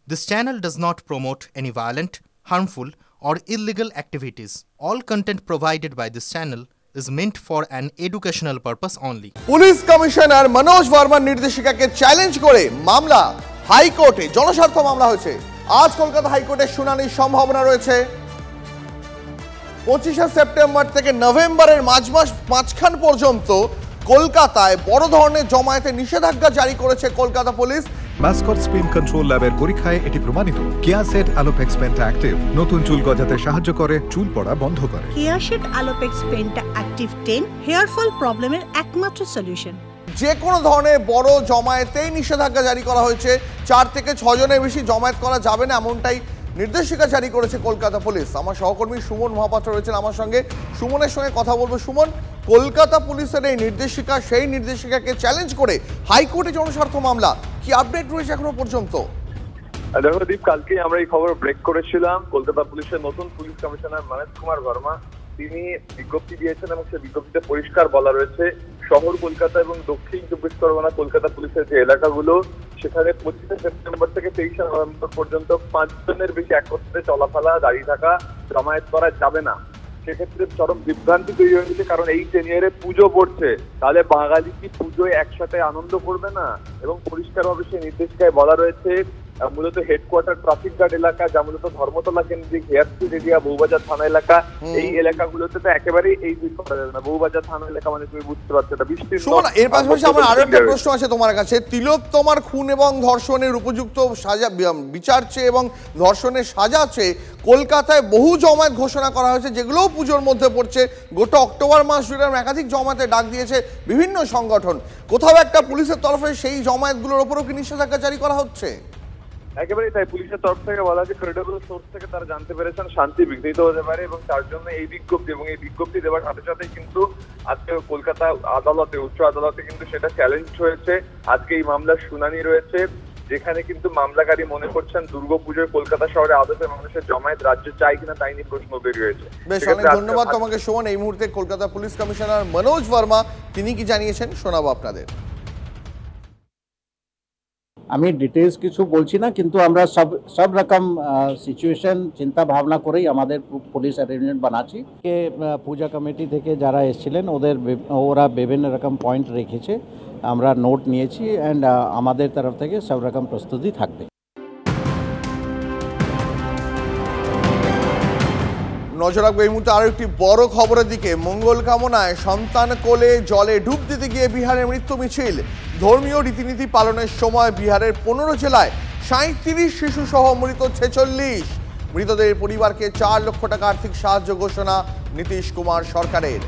This channel does not promote any violent, harmful, or illegal activities. All content provided by this channel is meant for an educational purpose only. Police commissioner Manoj ভার্মার নির্দেশিকাকে challenge করে মামলা হাইকোর্টে জনস্বার্থ মামলা হয়েছে। আজ কলকাতা হাইকোর্টে শুনানির সম্ভাবনা রয়েছে। 25 সেপ্টেম্বর থেকে নভেম্বরের মাঝখান পর্যন্ত কলকাতায় বড় ধরনের জমায়েতে নিষেধাজ্ঞা জারি করেছে Kolkata police. Mascot spin control ল্যাবের পরীক্ষায় এটি প্রমাণিত। কেয়াসেট আলোপেক্স পেন্টা অ্যাক্টিভ নতুন চুল গজাতে সাহায্য করে, চুল পড়া বন্ধ করে। Keya Seth Alopex penta active 10 hair fall প্রবলেমের একমাত্র সলিউশন। যে কোনো ধরনের বড় জমায়েতেই নিষেধাজ্ঞা জারি করা হয়েছে। 4 থেকে 6 জনের বেশি জমায়েত করা যাবে না এমনটাই নির্দেশিকা জারি করেছে কলকাতা পুলিশ। আমার সহকর্মী সুমন মহাপাত্র রয়েছেন আমার সঙ্গে। সুমনের সঙ্গে কথা বলবো। সুমন, কলকাতা পুলিশের এই নির্দেশিকা, সেই নির্দেশিকাকে চ্যালেঞ্জ করে হাইকোর্টে জনস্বার্থ মামলা, কি আপডেট রয়েছে এখনো পর্যন্ত? দেখো দীপ, কালকে আমরা এই খবর ব্রেক করেছিলাম। কলকাতা পুলিশের নতুন পুলিশ কমিশনার মনোজ কুমার ভার্মা তিনি বিজ্ঞপ্তি দিয়েছেন এবং সেই বিজ্ঞপ্তিতে পরিষ্কার বলা রয়েছে শহর কলকাতা এবং দক্ষিণ 24 পরগনা কলকাতা পুলিশের যে এলাকাগুলো সেখানে 25 সেপ্টেম্বর থেকে 23 নভেম্বর পর্যন্ত 5 জনের বেশি একত্রে চলাফেরা, দাঁড়িয়ে থাকা, জমায়েত করা যাবে না। সেক্ষেত্রে চরম বিভ্রান্তি তৈরি হয়েছে, কারণ এই টেনিয়ারে পুজো পড়ছে, তাহলে বাঙালি কি পুজোয় একসাথে আনন্দ করবে না? এবং পরিষ্কারভাবে সেই নির্দেশিকায় বলা রয়েছে মূলত হেডকোয়ার্টার ট্রাফিক গার্ড এলাকা, যা মূলত ধর্মতলা কেন্দ্রিক হেয়ার স্ট্রিট এরিয়া, বউবাজার থানা এলাকা, এই এলাকাগুলোতে তো একেবারেই এই জিনিস করা যাবে না। বউবাজার থানা এলাকা মানে তুমি বুঝতে পারছো এটা বৃষ্টির। এর পাশাপাশি আমার আরো একটা প্রশ্ন আছে তোমার কাছে। তিলোত্তমার খুন এবং ধর্ষণের উপযুক্ত সাজা বিচার চেয়ে এবং ধর্ষণের সাজা চেয়ে কলকাতায় বহু জমায়েত ঘোষণা করা হয়েছে, যেগুলোও পুজোর মধ্যে পড়ছে। গোটা অক্টোবর মাস জুড়ে একাধিক জমায়েতে ডাক দিয়েছে বিভিন্ন সংগঠন। কোথাও একটা পুলিশের তরফে সেই জমায়েতগুলোর উপরও কি নিষেধাজ্ঞা জারি করা হচ্ছে? একেবারেই তাই। পুলিশের তরফ থেকে বলা হচ্ছে ক্রেডিবল সোর্স থেকে তারা জানতে পেরেছেন শান্তি বিঘ্নিত হতে পারে এবং তার জন্য এই বিজ্ঞপ্তি, এবং এই বিজ্ঞপ্তি দেওয়ার সাথে সাথে কিন্তু আজকে কলকাতা আদালতে, উচ্চ আদালতে কিন্তু সেটা চ্যালেঞ্জ হয়েছে। আজকে এই মামলার শুনানি রয়েছে, যেখানে কিন্তু মামলাকারী মনে করছেন দুর্গাপুজোয় কলকাতা শহরে আদতে মানুষের জমায়েত রাজ্য চাই কিনা তাই নিয়ে প্রশ্ন তৈরি হয়েছে। বেশ, অনেক ধন্যবাদ তোমাকে সুমন। এই মুহূর্তে কলকাতা পুলিশ কমিশনার মনোজ ভার্মা তিনি কি জানিয়েছেন শোনাবো আপনাদের। আমি ডিটেলস কিছু বলছি না, কিন্তু আমরা সব রকম সিচুয়েশন চিন্তা ভাবনা করেই আমাদের পুলিশ অ্যারেঞ্জমেন্ট বানাচ্ছি। পূজা কমিটি থেকে যারা এসেছিলেন ওরা বিভিন্ন রকম পয়েন্ট রেখেছে, আমরা নোট নিয়েছি অ্যান্ড আমাদের তরফ থেকে সব রকম প্রস্তুতি থাকবে। নজর রাখবো এই মুহূর্তে আরো একটি বড় খবরের দিকে। মঙ্গল কামনায় সন্তান কোলে জলে ডুব দিতে গিয়ে বিহারের মৃত্যু মিছিল। ধর্মীয় রীতিনীতি পালনের সময় বিহারের 15 জেলায় 37 শিশু সহ মৃত 46। মৃতদের পরিবারকে 4 লক্ষ টাকা আর্থিক সাহায্য ঘোষণা নীতিশ কুমার সরকারের।